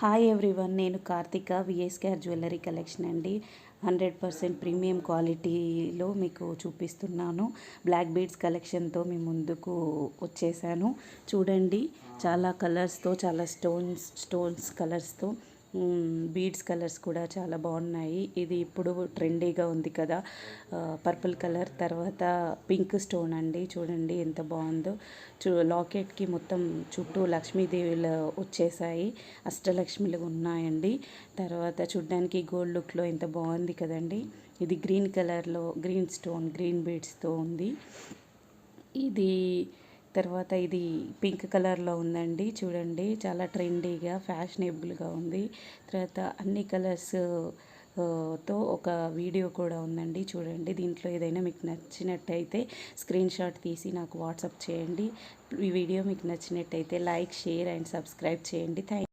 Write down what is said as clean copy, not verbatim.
Hi everyone, నేను Karthika విఎస్కేఆర్ jewellery collection అండి. 100% premium క్వాలిటీలో మీకు చూపిస్తున్నాను. బ్లాక్ బీడ్స్ కలెక్షన్తో మీ ముందుకు వచ్చేసాను. చూడండి, చాలా కలర్స్తో, చాలా స్టోన్స్ కలర్స్తో, బీడ్స్ కలర్స్ కూడా చాలా బాగున్నాయి. ఇది ఇప్పుడు ట్రెండీగా ఉంది కదా, పర్పుల్ కలర్ తర్వాత పింక్ స్టోన్ అండి. చూడండి ఎంత బాగుందో. లాకెట్కి మొత్తం చుట్టూ లక్ష్మీదేవిలో వచ్చేసాయి, అష్టలక్ష్మిలు ఉన్నాయండి. తర్వాత చూడ్డానికి గోల్డ్ లుక్లో ఎంత బాగుంది కదండి. ఇది గ్రీన్ కలర్లో గ్రీన్ స్టోన్ గ్రీన్ బీడ్స్తో ఉంది. ఇది తర్వాత ఇది పింక్ కలర్లో ఉందండి. చూడండి, చాలా ట్రెండీగా ఫ్యాషనబుల్గా ఉంది. తర్వాత అన్ని కలర్స్ తో ఒక వీడియో కూడా ఉందండి. చూడండి, దీంట్లో ఏదైనా మీకు నచ్చినట్టయితే స్క్రీన్ షాట్ తీసి నాకు వాట్సాప్ చేయండి. ఈ వీడియో మీకు నచ్చినట్టయితే లైక్, షేర్ అండ్ సబ్స్క్రైబ్ చేయండి. థ్యాంక్